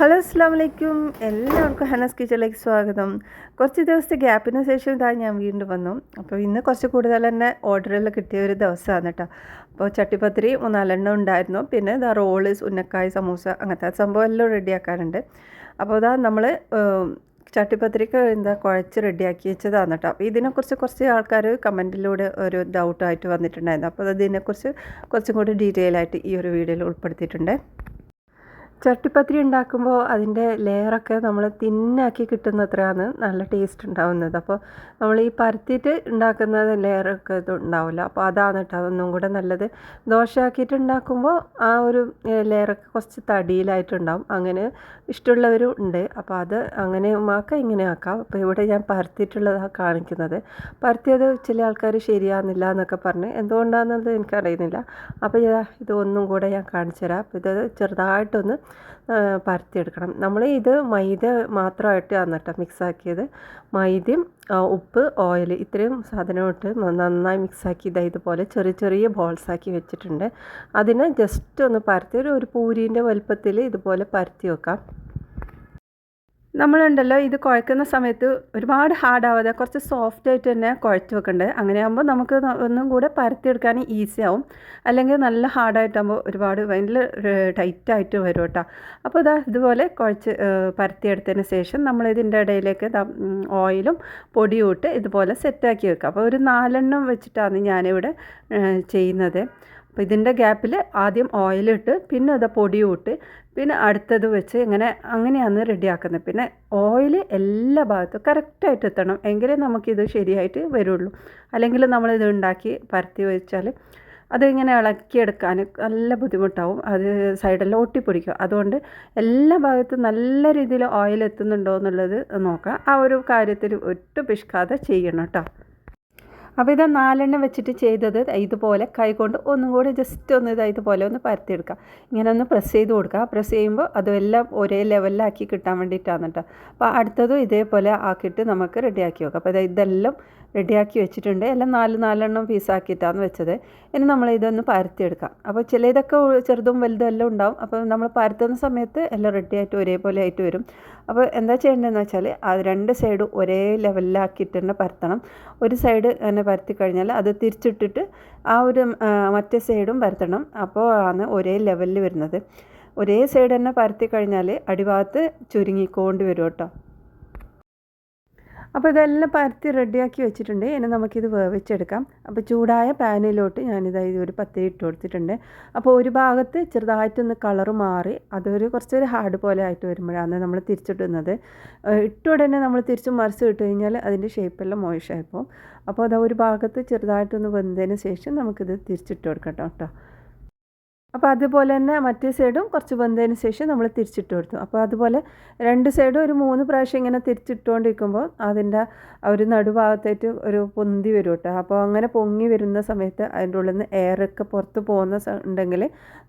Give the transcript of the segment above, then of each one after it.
Hello അസ്സാം വലൈക്കും, എല്ലാവർക്കും ഹനസ് കിച്ചണിലേക്ക് സ്വാഗതം. കുറച്ച് ദിവസത്തെ ഗ്യാപ്പിന് ശേഷം ഇതാ ഞാൻ വീണ്ടും വന്നു. അപ്പോൾ ഇന്ന് കുറച്ച് കൂടുതൽ തന്നെ ഓർഡറെല്ലാം കിട്ടിയ ഒരു ദിവസമാണ് കേട്ടോ. അപ്പോൾ ചട്ടിപ്പത്തിരി 3-4 ഉണ്ടായിരുന്നു. പിന്നെ ഇതാ റോള്, ഉന്നക്കായ്, സമൂസ അങ്ങനത്തെ സംഭവം എല്ലാം റെഡിയാക്കാറുണ്ട്. അപ്പോൾ ഇതാ നമ്മൾ ചട്ടിപ്പത്തിരിക്ക് കുഴച്ച് റെഡിയാക്കി വെച്ചതാണ് കേട്ടോ. അപ്പോൾ ഇതിനെക്കുറിച്ച് കുറച്ച് ആൾക്കാർ കമൻറ്റിലൂടെ ഒരു ഡൗട്ടായിട്ട് വന്നിട്ടുണ്ടായിരുന്നു. അപ്പോൾ ഇതിനെക്കുറിച്ച് കുറച്ചും കൂടി ഡീറ്റെയിൽ ആയിട്ട് ഈ ഒരു വീഡിയോയിൽ ഉൾപ്പെടുത്തിയിട്ടുണ്ട്. ചട്ടിപ്പത്തിരി ഉണ്ടാക്കുമ്പോൾ അതിൻ്റെ ലെയറൊക്കെ നമ്മൾ തിന്നാക്കി കിട്ടുന്നത്രയാണ് നല്ല ടേസ്റ്റ് ഉണ്ടാവുന്നത്. അപ്പോൾ നമ്മൾ ഈ പരത്തിയിട്ട് ഉണ്ടാക്കുന്നത് ലെയറൊക്കെ ഇത് ഉണ്ടാവില്ല. അപ്പോൾ അതാണ് കേട്ടോ ഒന്നും കൂടെ നല്ലത്. ദോശ ആക്കിയിട്ട് ഉണ്ടാക്കുമ്പോൾ ആ ഒരു ലെയറൊക്കെ കുറച്ച് തടിയിലായിട്ടുണ്ടാവും. അങ്ങനെ ഇഷ്ടമുള്ളവരും ഉണ്ട്. അപ്പോൾ അത് അങ്ങനെ ആക്കാം, ഇങ്ങനെ ആക്കാം. അപ്പോൾ ഇവിടെ ഞാൻ പരത്തിയിട്ടുള്ളതാണ് കാണിക്കുന്നത്. പരത്തിയത് ചില ആൾക്കാർ ശരിയാകുന്നില്ല എന്നൊക്കെ പറഞ്ഞ് എന്തുകൊണ്ടാണെന്നത് എനിക്കറിയുന്നില്ല. അപ്പോൾ ഇത് ഒന്നും കൂടെ ഞാൻ കാണിച്ചു തരാം. അപ്പോൾ ഇത് ചെറുതായിട്ടൊന്ന് പരത്തിയെടുക്കണം. നമ്മൾ ഇത് മൈദ മാത്രമായിട്ടാണ് കേട്ടോ മിക്സാക്കിയത്. മൈദയും ഉപ്പ്, ഓയിൽ ഇത്രയും സാധനം ഇട്ട് നന്നായി മിക്സാക്കി ഇതുപോലെ ചെറിയ ചെറിയ ബോൾസാക്കി വെച്ചിട്ടുണ്ട്. അതിനെ ജസ്റ്റ് ഒന്ന് പരത്തി ഒരു പൂരീൻ്റെ വലുപ്പത്തിൽ ഇതുപോലെ പരത്തി വെക്കാം. നമ്മളുണ്ടല്ലോ ഇത് കുഴക്കുന്ന സമയത്ത് ഒരുപാട് ഹാർഡാവാതെ കുറച്ച് സോഫ്റ്റായിട്ട് തന്നെ കുഴച്ച് വെക്കേണ്ടത്. അങ്ങനെയാകുമ്പോൾ നമുക്ക് ഒന്നും കൂടെ പരത്തിയെടുക്കാൻ ഈസി ആവും. അല്ലെങ്കിൽ നല്ല ഹാർഡായിട്ടാകുമ്പോൾ ഒരുപാട് ഭയങ്കര ടൈറ്റായിട്ട് വരും കേട്ടോ. അപ്പോൾ ഇതുപോലെ കുഴച്ച് പരത്തിയെടുത്തതിന് ശേഷം നമ്മളിതിൻ്റെ ഇടയിലേക്ക് ഓയിലും പൊടിയും ഇട്ട് ഇതുപോലെ സെറ്റാക്കി വെക്കുക. അപ്പോൾ ഒരു 4 വെച്ചിട്ടാണ് ഞാനിവിടെ ചെയ്യുന്നത്. അപ്പോൾ ഇതിൻ്റെ ഗ്യാപ്പിൽ ആദ്യം ഓയിലിട്ട് പിന്നെ പൊടിയും ഇട്ട് പിന്നെ അടുത്തത് വെച്ച് അങ്ങനെയാണ് റെഡിയാക്കുന്നത്. പിന്നെ ഓയിൽ എല്ലാ ഭാഗത്തും കറക്റ്റായിട്ട് എത്തണം, എങ്കിലേ നമുക്കിത് ശരിയായിട്ട് വരുള്ളൂ. അല്ലെങ്കിൽ നമ്മളിത് ഉണ്ടാക്കി പരത്തി വെച്ചാൽ അതിങ്ങനെ ഇളക്കിയെടുക്കാൻ നല്ല ബുദ്ധിമുട്ടാവും. അത് സൈഡെല്ലാം ഒട്ടിപ്പിടിക്കും. അതുകൊണ്ട് എല്ലാ ഭാഗത്തും നല്ല രീതിയിൽ ഓയിൽ എത്തുന്നുണ്ടോ എന്നുള്ളത് നോക്കാം. ആ ഒരു കാര്യത്തിൽ ഒട്ടും പിശുക്കാതെ ചെയ്യണം കേട്ടോ. അപ്പോൾ ഇത് 4 വെച്ചിട്ട് ചെയ്തത് ഇതുപോലെ കൈകൊണ്ട് ഒന്നും കൂടി ജസ്റ്റ് ഒന്ന് ഇതുപോലെ ഒന്ന് പരത്തിയെടുക്കുക. ഇങ്ങനെ ഒന്ന് പ്രസ് ചെയ്ത് കൊടുക്കുക. പ്രസ് ചെയ്യുമ്പോൾ അതെല്ലാം ഒരേ ലെവലിലാക്കി കിട്ടാൻ വേണ്ടിയിട്ടാണ് കേട്ടോ. അപ്പോൾ അടുത്തതും ഇതേപോലെ ആക്കിയിട്ട് നമുക്ക് റെഡിയാക്കി വെക്കാം. അപ്പോൾ ഇതെല്ലാം റെഡിയാക്കി വെച്ചിട്ടുണ്ട്. എല്ലാം 4 പീസാക്കിയിട്ടാണ് വെച്ചത്. ഇനി നമ്മളിതൊന്ന് പരത്തിയെടുക്കാം. അപ്പോൾ ഇതൊക്കെ ചെറുതും വലുതും എല്ലാം ഉണ്ടാവും. അപ്പോൾ നമ്മൾ പരത്തുന്ന സമയത്ത് എല്ലാം റെഡിയായിട്ട് ഒരേപോലെ ആയിട്ട് വരും. അപ്പോൾ എന്താ ചെയ്യേണ്ടതെന്ന് വെച്ചാൽ അത് 2 സൈഡും ഒരേ ലെവലിലാക്കിയിട്ട് തന്നെ പരത്തണം. ഒരു സൈഡ് തന്നെ പരത്തി കഴിഞ്ഞാൽ അത് തിരിച്ചിട്ടിട്ട് ആ ഒരു മറ്റേ സൈഡും പരത്തണം. അപ്പോൾ ആണ് ഒരേ ലെവലിൽ വരുന്നത്. ഒരേ സൈഡ് തന്നെ പരത്തി കഴിഞ്ഞാൽ അടിഭാഗത്ത് ചുരുങ്ങിക്കൊണ്ട് വരും കേട്ടോ. അപ്പോൾ ഇതെല്ലാം പരത്തി റെഡിയാക്കി വെച്ചിട്ടുണ്ട്. ഇനി നമുക്കിത് വേവിച്ചെടുക്കാം. അപ്പോൾ ചൂടായ പാനിലോട്ട് ഒരു പത്തിരി ഇട്ട് കൊടുത്തിട്ടുണ്ട്. അപ്പോൾ ഒരു ഭാഗത്ത് ചെറുതായിട്ടൊന്ന് കളറ് മാറി അതൊരു കുറച്ചൊരു ഹാർഡ് പോലെ ആയിട്ട് വരുമ്പോഴാണ് നമ്മൾ തിരിച്ചിടുന്നത്. ഇട്ട ഉടനെ നമ്മൾ തിരിച്ചും മറിച്ച് ഇട്ട് കഴിഞ്ഞാൽ അതിൻ്റെ ഷേപ്പെല്ലാം മോശമായിപ്പോൾ. അപ്പോൾ ഒരു ഭാഗത്ത് ചെറുതായിട്ടൊന്ന് വെന്തതിന് ശേഷം നമുക്കിത് തിരിച്ചിട്ട് കൊടുക്കാം കേട്ടോ. അപ്പോൾ അതുപോലെ തന്നെ മറ്റേ സൈഡും കുറച്ച് വെന്തതിന് ശേഷം നമ്മൾ തിരിച്ചിട്ട് കൊടുത്തു. അപ്പോൾ അതുപോലെ 2 സൈഡും ഒരു 3 പ്രാവശ്യം ഇങ്ങനെ തിരിച്ചിട്ടുകൊണ്ടിരിക്കുമ്പോൾ അതിൻ്റെ ഒരു നടുഭാഗത്തായിട്ട് ഒരു പൊന്തി വരും കേട്ടോ. അപ്പോൾ അങ്ങനെ പൊങ്ങി വരുന്ന സമയത്ത് അതിൻ്റെ ഉള്ളിൽ നിന്ന് എയറൊക്കെ പുറത്ത് പോകുന്ന ഉണ്ടെങ്കിൽ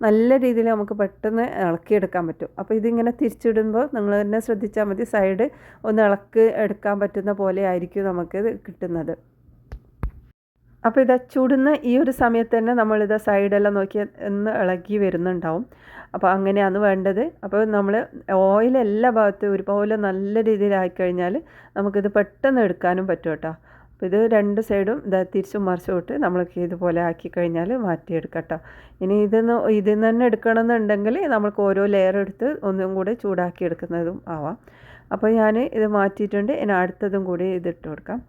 നല്ല രീതിയിൽ നമുക്ക് പെട്ടെന്ന് ഇളക്കിയെടുക്കാൻ പറ്റും. അപ്പോൾ ഇതിങ്ങനെ തിരിച്ചിടുമ്പോൾ നിങ്ങൾ തന്നെ ശ്രദ്ധിച്ചാൽ മതി, സൈഡ് ഒന്ന് ഇളക്കി എടുക്കാൻ പറ്റുന്ന പോലെ ആയിരിക്കും നമുക്കിത് കിട്ടുന്നത്. അപ്പോൾ ചുടുന്ന ഈ ഒരു സമയത്ത് തന്നെ നമ്മളിത് സൈഡെല്ലാം നോക്കി ഒന്ന് ഇളകി വരുന്നുണ്ടാവും. അപ്പോൾ അങ്ങനെയാണ് വേണ്ടത്. അപ്പോൾ നമ്മൾ ഓയിൽ എല്ലാ ഭാഗത്തും ഒരുപോലെ നല്ല രീതിയിലായിക്കഴിഞ്ഞാൽ നമുക്കിത് പെട്ടെന്ന് എടുക്കാനും പറ്റും കേട്ടോ. അപ്പോൾ ഇത് 2 സൈഡും തിരിച്ചും മറിച്ചും ഇട്ട് നമ്മൾക്ക് ഇതുപോലെ ആക്കി കഴിഞ്ഞാൽ മാറ്റിയെടുക്കാം കേട്ടോ. ഇനി ഇതിൽ തന്നെ എടുക്കണമെന്നുണ്ടെങ്കിൽ നമുക്ക് ഓരോ ലെയർ എടുത്ത് ഒന്നും കൂടി ചൂടാക്കി എടുക്കുന്നതും ആവാം. അപ്പോൾ ഞാൻ ഇത് മാറ്റിയിട്ടുണ്ട്. ഇനി അടുത്തതും കൂടി ഇതിട്ട് കൊടുക്കാം.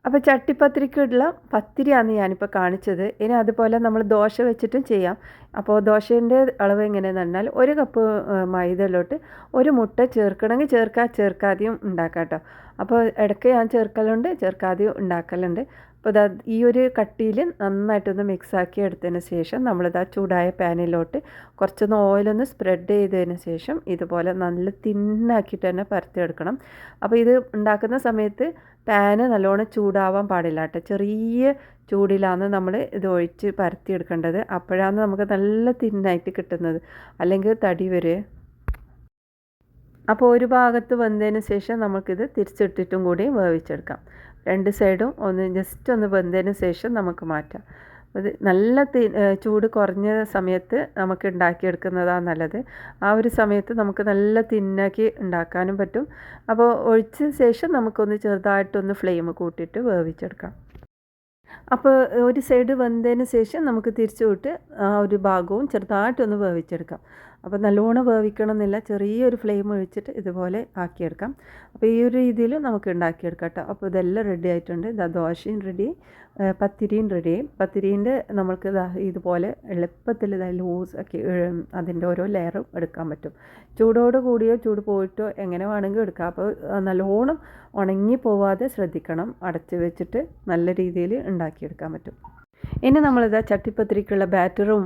അപ്പോൾ ചട്ടിപ്പത്തിരിക്കുള്ള പത്തിരിയാണ് ഞാനിപ്പോൾ കാണിച്ചത്. ഇനി അതുപോലെ നമ്മൾ ദോശ വെച്ചിട്ടും ചെയ്യാം. അപ്പോൾ ദോശേൻ്റെ അളവ് എങ്ങനെയെന്ന് പറഞ്ഞാൽ 1 കപ്പ് മൈദയിലോട്ട് 1 മുട്ട ചേർക്കണമെങ്കിൽ ചേർക്കാതെയും ഉണ്ടാക്കാം കേട്ടോ. അപ്പോൾ ഇടയ്ക്ക് ഞാൻ ചേർക്കലുണ്ട്, ചേർക്കാതെയും ഉണ്ടാക്കലുണ്ട്. അപ്പോൾ ഈ ഒരു കട്ടിയിൽ നന്നായിട്ടൊന്ന് മിക്സാക്കി എടുത്തതിന് ശേഷം ചൂടായ പാനിലോട്ട് കുറച്ചൊന്ന് ഓയിലൊന്ന് സ്പ്രെഡ് ചെയ്തതിന് ശേഷം ഇതുപോലെ നല്ല തിന്നാക്കിയിട്ട് തന്നെ പരത്തിയെടുക്കണം. അപ്പോൾ ഇത് ഉണ്ടാക്കുന്ന സമയത്ത് പാന് നല്ലോണം ചൂടാവാൻ പാടില്ല കേട്ടോ. ചെറിയ ചൂടിലാണ് നമ്മൾ ഇത് ഒഴിച്ച് പരത്തിയെടുക്കേണ്ടത്. അപ്പോഴാണ് നമുക്ക് നല്ല തിന്നായിട്ട് കിട്ടുന്നത്, അല്ലെങ്കിൽ തടി വരെ. അപ്പോൾ ഒരു ഭാഗത്ത് വെന്തതിന് ശേഷം നമുക്കിത് തിരിച്ചിട്ടിട്ടും കൂടി വേവിച്ചെടുക്കാം. 2 സൈഡും ജസ്റ്റ് ഒന്ന് വെന്തതിന് ശേഷം നമുക്ക് മാറ്റാം. അത് നല്ല ചൂട് കുറഞ്ഞ സമയത്ത് നമുക്ക് ഉണ്ടാക്കിയെടുക്കുന്നതാണ് നല്ലത്. ആ ഒരു സമയത്ത് നമുക്ക് നല്ല തിന്നാക്കി ഉണ്ടാക്കാനും പറ്റും. അപ്പോൾ ഒഴിച്ച ശേഷം നമുക്കൊന്ന് ചെറുതായിട്ടൊന്ന് ഫ്ലെയിം കൂട്ടിയിട്ട് വേവിച്ചെടുക്കാം. അപ്പോൾ ഒരു സൈഡ് വെന്തതിന് ശേഷം നമുക്ക് തിരിച്ചു വിട്ട് ആ ഒരു ഭാഗവും ചെറുതായിട്ടൊന്ന് വേവിച്ചെടുക്കാം. അപ്പോൾ നല്ലോണം വേവിക്കണമെന്നില്ല, ചെറിയൊരു ഫ്ലെയിം ഒഴിച്ചിട്ട് ഇതുപോലെ ആക്കിയെടുക്കാം. അപ്പോൾ ഈ ഒരു രീതിയിൽ നമുക്ക് ഉണ്ടാക്കിയെടുക്കാം കേട്ടോ. അപ്പോൾ ഇതെല്ലാം റെഡി ആയിട്ടുണ്ട്. ദോശയും റെഡി, പത്തിരിയും റെഡിയായി. പത്തിരീൻ്റെ നമ്മൾക്ക് ഇതുപോലെ എളുപ്പത്തിൽ ലൂസാക്കി അതിൻ്റെ ഓരോ ലെയറും എടുക്കാൻ പറ്റും. ചൂടോട് കൂടിയോ ചൂട് പോയിട്ടോ എങ്ങനെ വേണമെങ്കിലും എടുക്കാം. അപ്പോൾ നല്ലോണം ഉണങ്ങി പോവാതെ ശ്രദ്ധിക്കണം. അടച്ച് വെച്ചിട്ട് നല്ല രീതിയിൽ ഉണ്ടാക്കിയെടുക്കാൻ പറ്റും. ഇനി നമ്മളിതാ ചട്ടിപ്പത്തിരിക്കുള്ള ബാറ്ററും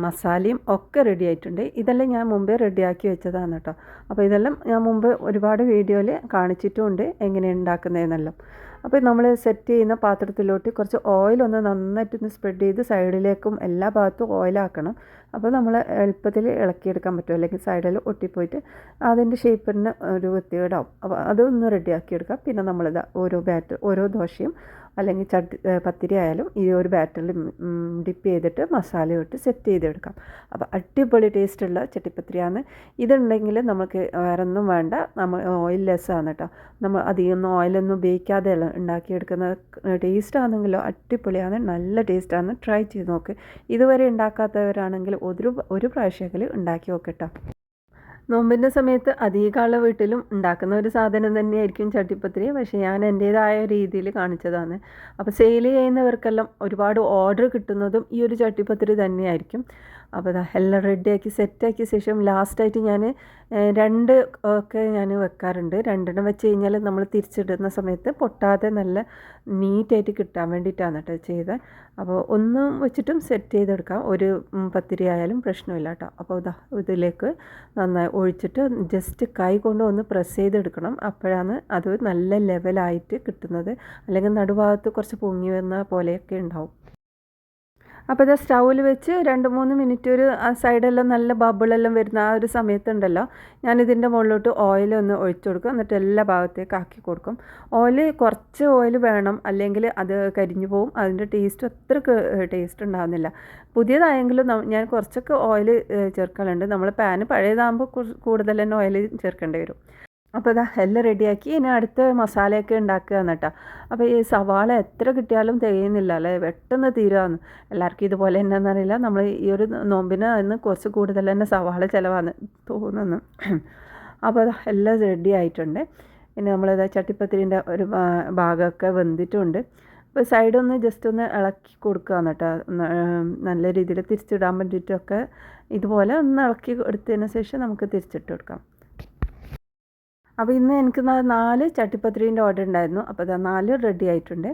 മസാലയും ഒക്കെ റെഡി ആയിട്ടുണ്ട്. ഇതെല്ലാം ഞാൻ മുമ്പേ റെഡിയാക്കി വെച്ചതാണ് കേട്ടോ. അപ്പോൾ ഇതെല്ലാം ഞാൻ മുമ്പ് ഒരുപാട് വീഡിയോയിൽ കാണിച്ചിട്ടുമുണ്ട് എങ്ങനെ ഉണ്ടാക്കുന്നതെന്നെല്ലാം. അപ്പോൾ നമ്മൾ സെറ്റ് ചെയ്യുന്ന പാത്രത്തിലോട്ട് കുറച്ച് ഓയിലൊന്ന് നന്നായിട്ടൊന്ന് സ്പ്രെഡ് ചെയ്ത് സൈഡിലേക്കും എല്ലാ ഭാഗത്തും ഓയിലാക്കണം. അപ്പോൾ നമ്മൾ എളുപ്പത്തിൽ ഇളക്കിയെടുക്കാൻ പറ്റും, അല്ലെങ്കിൽ സൈഡിൽ ഒട്ടിപ്പോയിട്ട് അതിൻ്റെ ഷേപ്പിന് ഒരു വൃത്തികേടാവും. അപ്പോൾ അതൊന്ന് റെഡിയാക്കിയെടുക്കാം. പിന്നെ നമ്മളിതാ ഓരോ ദോശയും അല്ലെങ്കിൽ പത്തിരി ആയാലും ഈ ഒരു ബാറ്ററിൽ ഡിപ്പ് ചെയ്തിട്ട് മസാല ഇട്ട് സെറ്റ് ചെയ്തെടുക്കാം. അപ്പോൾ അടിപൊളി ടേസ്റ്റുള്ള ചട്ടിപ്പത്തിരിയാണ്. ഇതുണ്ടെങ്കിൽ നമുക്ക് വേറെ ഒന്നും വേണ്ട, നമ്മൾ ഓയിൽ ലെസ്സാണ് കേട്ടോ. നമ്മൾ അധികമൊന്നും ഓയിലൊന്നും ഉപയോഗിക്കാതെ ഉണ്ടാക്കിയെടുക്കുന്ന ടേസ്റ്റാണെങ്കിലോ അടിപൊളിയാണ്, നല്ല ടേസ്റ്റാണ്. ട്രൈ ചെയ്ത് നോക്ക്. ഇതുവരെ ഉണ്ടാക്കാത്തവരാണെങ്കിൽ ഒരു പ്രാവശ്യമെങ്കിലും ഉണ്ടാക്കി നോക്കട്ടോ. നോമ്പിൻ്റെ സമയത്ത് അധികമുള്ള വീട്ടിലും ഉണ്ടാക്കുന്ന ഒരു സാധനം തന്നെയായിരിക്കും ചട്ടിപ്പത്തിരി. പക്ഷേ ഞാൻ എൻ്റേതായ രീതിയിൽ കാണിച്ചതാണ്. അപ്പോൾ സെയിൽ ചെയ്യുന്നവർക്കെല്ലാം ഒരുപാട് ഓർഡർ കിട്ടുന്നതും ഈ ഒരു ചട്ടിപ്പത്തിരി തന്നെയായിരിക്കും. അപ്പോൾ എല്ലാം റെഡിയാക്കി സെറ്റാക്കിയ ശേഷം ലാസ്റ്റായിട്ട് ഞാൻ രണ്ട് ഒക്കെ ഞാൻ വെക്കാറുണ്ട്. രണ്ടെണ്ണം വെച്ച് കഴിഞ്ഞാൽ നമ്മൾ തിരിച്ചിടുന്ന സമയത്ത് പൊട്ടാതെ നല്ല നീറ്റായിട്ട് കിട്ടാൻ വേണ്ടിയിട്ടാണ് കേട്ടോ ചെയ്തത്. അപ്പോൾ ഒന്നും വെച്ചിട്ടും സെറ്റ് ചെയ്തെടുക്കാം. ഒരു പത്തിരി ആയാലും പ്രശ്നമില്ല കേട്ടോ. അപ്പോൾ ഇതിലേക്ക് നന്നായി ഒഴിച്ചിട്ട് ജസ്റ്റ് കൈ കൊണ്ട് ഒന്ന് പ്രസ് ചെയ്തെടുക്കണം. അപ്പോഴാണ് അത് നല്ല ലെവലായിട്ട് കിട്ടുന്നത്. അല്ലെങ്കിൽ നടുഭാഗത്ത് കുറച്ച് പൊങ്ങി വന്ന പോലെയൊക്കെ ഉണ്ടാവും. അപ്പോൾ ഇത് സ്റ്റൗവിൽ വെച്ച് 2-3 മിനിറ്റ് ഒരു സൈഡെല്ലാം നല്ല ബബിളെല്ലാം വരുന്ന ആ ഒരു സമയത്തുണ്ടല്ലോ, ഞാനിതിൻ്റെ മുകളിലോട്ട് ഓയിലൊന്ന് ഒഴിച്ചു കൊടുക്കും. എന്നിട്ട് എല്ലാ ഭാഗത്തേക്ക് ആക്കി കൊടുക്കും. കുറച്ച് ഓയിൽ വേണം, അല്ലെങ്കിൽ അത് കരിഞ്ഞു പോവും. അതിൻ്റെ ടേസ്റ്റ് അത്ര ടേസ്റ്റ് ഉണ്ടാകുന്നില്ല. പുതിയതായെങ്കിലും ഞാൻ കുറച്ചൊക്കെ ഓയിൽ ചേർക്കലുണ്ട്. നമ്മൾ പാന് പഴയതാകുമ്പോൾ കൂടുതൽ തന്നെ ഓയിൽ ചേർക്കേണ്ടി വരും. അപ്പോൾ എല്ലാം റെഡിയാക്കി ഇനി അടുത്ത മസാലയൊക്കെ ഉണ്ടാക്കുകയാണ് കേട്ടോ. അപ്പോൾ ഈ സവാള എത്ര കിട്ടിയാലും തികയുന്നില്ല അല്ലേ, പെട്ടെന്ന് തീരുകയാണ്. എല്ലാവർക്കും ഇതുപോലെ എന്നാന്ന് അറിയില്ല. നമ്മൾ ഈ ഒരു നോമ്പിന് അതിന് കുറച്ച് കൂടുതൽ തന്നെ സവാള ചിലവാണ് തോന്നുന്നു. അപ്പോൾ എല്ലാം റെഡി ആയിട്ടുണ്ട്. ഇനി നമ്മളിത് ചട്ടിപ്പത്തിരിൻ്റെ ഒരു ഭാഗമൊക്കെ വെന്തിട്ടുണ്ട്. അപ്പോൾ സൈഡൊന്ന് ജസ്റ്റ് ഒന്ന് ഇളക്കി കൊടുക്കുകയാണ് കേട്ടോ. നല്ല രീതിയിൽ തിരിച്ചിടാൻ വേണ്ടിയിട്ടൊക്കെ ഇതുപോലെ ഒന്ന് ഇളക്കി എടുത്തതിന് ശേഷം നമുക്ക് തിരിച്ചിട്ട് കൊടുക്കാം. അപ്പോൾ ഇന്ന് എനിക്ക് 4 ചട്ടിപ്പത്തിരീൻ്റെ ഓർഡർ ഉണ്ടായിരുന്നു. അപ്പോൾ 4 റെഡി ആയിട്ടുണ്ട്.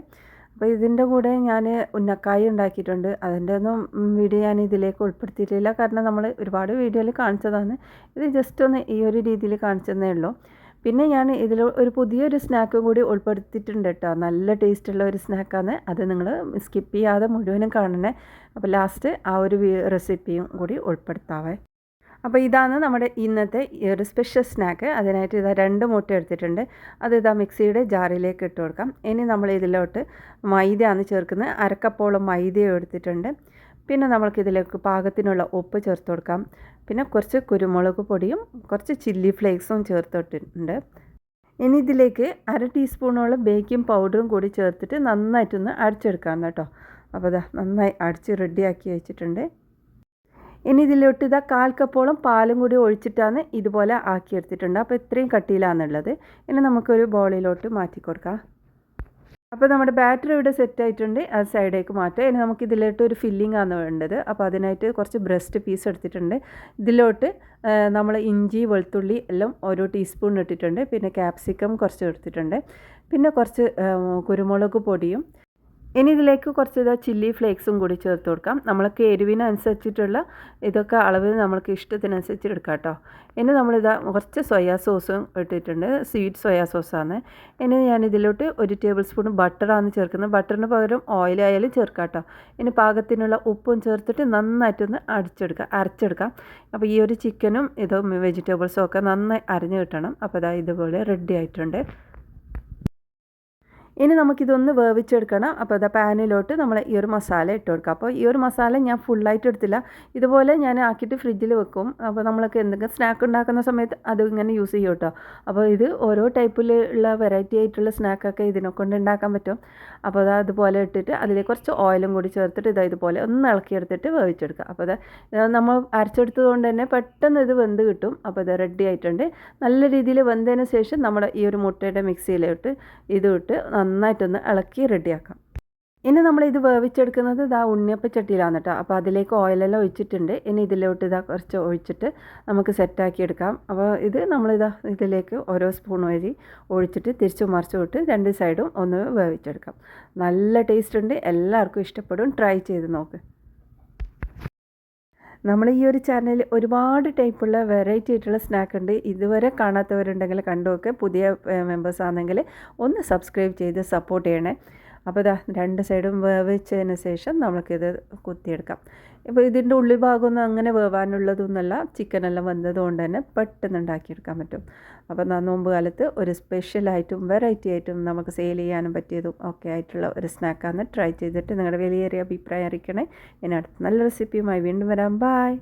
അപ്പോൾ ഇതിൻ്റെ കൂടെ ഞാൻ ഉന്നക്കായ ഉണ്ടാക്കിയിട്ടുണ്ട്. അതിൻ്റെ ഒന്നും വീഡിയോ ഞാൻ ഇതിലേക്ക് ഉൾപ്പെടുത്തിയിട്ടില്ല, കാരണം നമ്മൾ ഒരുപാട് വീഡിയോയിൽ കാണിച്ചതാണ്. ഇത് ജസ്റ്റ് ഒന്ന് ഈ ഒരു രീതിയിൽ കാണിച്ചതേ ഉള്ളൂ. പിന്നെ ഞാൻ ഇതിൽ ഒരു പുതിയൊരു സ്നാക്കും കൂടി ഉൾപ്പെടുത്തിയിട്ടുണ്ട് കേട്ടോ. നല്ല ടേസ്റ്റുള്ള ഒരു സ്നാക്കാണ്. അത് നിങ്ങൾ സ്കിപ്പ് ചെയ്യാതെ മുഴുവനും കാണണേ. അപ്പോൾ ലാസ്റ്റ് ആ ഒരു റെസിപ്പിയും കൂടി ഉൾപ്പെടുത്താവേ. അപ്പോൾ ഇതാണ് നമ്മുടെ ഇന്നത്തെ ഒരു സ്പെഷ്യൽ സ്നാക്ക്. അതിനായിട്ട് 2 മുട്ട എടുത്തിട്ടുണ്ട്. അത് മിക്സിയുടെ ജാറിലേക്ക് ഇട്ട് കൊടുക്കാം. ഇനി നമ്മൾ ഇതിലോട്ട് മൈദയാണ് ചേർക്കുന്നത്. അരക്കപ്പോളം മൈദയും എടുത്തിട്ടുണ്ട്. പിന്നെ നമ്മൾക്കിതിലേക്ക് പാകത്തിനുള്ള ഉപ്പ് ചേർത്ത് കൊടുക്കാം. പിന്നെ കുറച്ച് കുരുമുളക് പൊടിയും കുറച്ച് ചില്ലി ഫ്ലേക്സും ചേർത്തിട്ടുണ്ട്. ഇനി ഇതിലേക്ക് 1/2 ടീസ്പൂണോളം ബേക്കിംഗ് പൗഡറും കൂടി ചേർത്തിട്ട് നന്നായിട്ടൊന്ന് അടിച്ചെടുക്കാം കേട്ടോ. അപ്പോൾ നന്നായി അടിച്ച് റെഡിയാക്കി വെച്ചിട്ടുണ്ട്. ഇനി ഇതിലോട്ട് 1/4 കപ്പോളം പാലും കൂടി ഒഴിച്ചിട്ടാണ് ഇതുപോലെ ആക്കിയെടുത്തിട്ടുണ്ട്. അപ്പോൾ ഇത്രയും കട്ടിയിലാണുള്ളത്. ഇനി നമുക്കൊരു ബൗളിലോട്ട് മാറ്റി കൊടുക്കാം. അപ്പോൾ നമ്മുടെ ബാറ്റർ ഇവിടെ സെറ്റ് ആയിട്ടുണ്ട്. അത് സൈഡേക്ക് മാറ്റാം. ഇനി നമുക്ക് ഇതിലോട്ട് ഒരു ഫില്ലിംഗ് ആണ് വേണ്ടത്. അപ്പോൾ അതിനായിട്ട് കുറച്ച് ബ്രസ്റ്റ് പീസ് എടുത്തിട്ടുണ്ട്. ഇതിലോട്ട് നമ്മൾ ഇഞ്ചി വെളുത്തുള്ളി എല്ലാം ഓരോ ടീസ്പൂൺ ഇട്ടിട്ടുണ്ട്. പിന്നെ ക്യാപ്സിക്കം കുറച്ച് എടുത്തിട്ടുണ്ട്. പിന്നെ കുറച്ച് കുരുമുളക് പൊടിയും. ഇനി ഇതിലേക്ക് കുറച്ച് ചില്ലി ഫ്ലേക്സും കൂടി ചേർത്ത് കൊടുക്കാം. നമ്മൾക്ക് എരിവിനനുസരിച്ചിട്ടുള്ള ഇതൊക്കെ അളവ് നമ്മൾക്ക് ഇഷ്ടത്തിനനുസരിച്ച് എടുക്കാം കേട്ടോ. ഇനി കുറച്ച് സോയാ സോസും ഇട്ടിട്ടുണ്ട്. സ്വീറ്റ് സോയാ സോസാണ്. ഇനി ഞാൻ ഇതിലോട്ട് 1 ടേബിൾ സ്പൂൺ ബട്ടറാണ് ചേർക്കുന്നത്. ബട്ടറിന് പകരം ഓയിലായാലും ചേർക്കാം കേട്ടോ. ഇനി പാകത്തിനുള്ള ഉപ്പും ചേർത്തിട്ട് നന്നായിട്ടൊന്ന് അരച്ചെടുക്കാം. അപ്പോൾ ഈ ഒരു ചിക്കനും വെജിറ്റബിൾസും ഒക്കെ നന്നായി അരഞ്ഞ് കിട്ടണം. അപ്പോൾ ഇതുപോലെ റെഡി ആയിട്ടുണ്ട്. ഇനി നമുക്കിതൊന്ന് വേവിച്ചെടുക്കണം. അപ്പോൾ അതാ പാനിലോട്ട് നമ്മൾ ഈ ഒരു മസാല ഇട്ട് കൊടുക്കുക. അപ്പോൾ ഈ ഒരു മസാല ഞാൻ ഫുള്ളായിട്ട് എടുത്തില്ല, ഇതുപോലെ ഞാൻ ആക്കിയിട്ട് ഫ്രിഡ്ജിൽ വെക്കും. അപ്പോൾ നമ്മളൊക്കെ എന്തെങ്കിലും സ്നാക്ക് ഉണ്ടാക്കുന്ന സമയത്ത് അത് ഇങ്ങനെ യൂസ് ചെയ്യും കേട്ടോ. അപ്പോൾ ഇത് ഓരോ ടൈപ്പിലുള്ള വെറൈറ്റി ആയിട്ടുള്ള സ്നാക്കൊക്കെ ഇതിനെ കൊണ്ട് ഉണ്ടാക്കാൻ പറ്റും. അപ്പോൾ അത് അതുപോലെ ഇട്ടിട്ട് അതിലേക്ക് കുറച്ച് ഓയിലും കൂടി ചേർത്തിട്ട് ഇതുപോലെ ഒന്ന് ഇളക്കിയെടുത്തിട്ട് വേവിച്ചെടുക്കുക. അപ്പോൾ നമ്മൾ അരച്ചെടുത്തത് കൊണ്ട് തന്നെ പെട്ടെന്ന് ഇത് വെന്ത് കിട്ടും. അപ്പോൾ ഇത് റെഡി ആയിട്ടുണ്ട്. നല്ല രീതിയിൽ വെന്തതിന് ശേഷം നമ്മൾ ഈ ഒരു മുട്ടയുടെ മിക്സിയിലോട്ട് ഇതിട്ട് നന്നായിട്ടൊന്ന് ഇളക്കി റെഡിയാക്കാം. ഇനി നമ്മളിത് വേവിച്ചെടുക്കുന്നത് ഉണ്ണിയപ്പച്ചട്ടിയിലാണ് കേട്ടോ. അപ്പോൾ അതിലേക്ക് ഓയിലെല്ലാം ഒഴിച്ചിട്ടുണ്ട്. ഇനി ഇതിലോട്ട് കുറച്ച് ഒഴിച്ചിട്ട് നമുക്ക് സെറ്റാക്കി എടുക്കാം. അപ്പോൾ ഇത് ഇതിലേക്ക് ഓരോ സ്പൂൺ വഴി ഒഴിച്ചിട്ട് തിരിച്ചു മറിച്ചു വിട്ട് രണ്ട് സൈഡും ഒന്ന് വേവിച്ചെടുക്കാം. നല്ല ടേസ്റ്റ് ഉണ്ട്, എല്ലാവർക്കും ഇഷ്ടപ്പെടും. ട്രൈ ചെയ്ത് നോക്ക്. നമ്മൾ ഈ ഒരു ചാനലിൽ ഒരുപാട് ടൈപ്പുള്ള വെറൈറ്റി ആയിട്ടുള്ള സ്നാക്ക് ഉണ്ട്. ഇതുവരെ കാണാത്തവരുണ്ടെങ്കിൽ കണ്ടു നോക്ക്. പുതിയ മെമ്പേഴ്സ് ആണെങ്കിൽ ഒന്ന് സബ്സ്ക്രൈബ് ചെയ്ത് സപ്പോർട്ട് ചെയ്യണേ. അപ്പോൾ രണ്ട് സൈഡും വേവിച്ചതിന് ശേഷം നമുക്കിത് കുത്തിയെടുക്കാം. ഇപ്പോൾ ഇതിൻ്റെ ഉള്ളി ഭാഗമൊന്നും അങ്ങനെ വേവാനുള്ളതൊന്നുമല്ല, ചിക്കനെല്ലാം വന്നത് കൊണ്ട് തന്നെ പെട്ടെന്ന് ഉണ്ടാക്കിയെടുക്കാൻ പറ്റും. അപ്പോൾ നോമ്പ് കാലത്ത് ഒരു സ്പെഷ്യലായിട്ടും വെറൈറ്റി ആയിട്ടും നമുക്ക് സെയിൽ ചെയ്യാനും പറ്റിയതും ഒക്കെ ആയിട്ടുള്ള ഒരു സ്നാക്കാണ്. ട്രൈ ചെയ്തിട്ട് നിങ്ങളുടെ വിലയേറിയ അഭിപ്രായം അറിയിക്കണേ. ഇനി അടുത്ത നല്ല റെസിപ്പിയുമായി വീണ്ടും വരാം. ബായ്.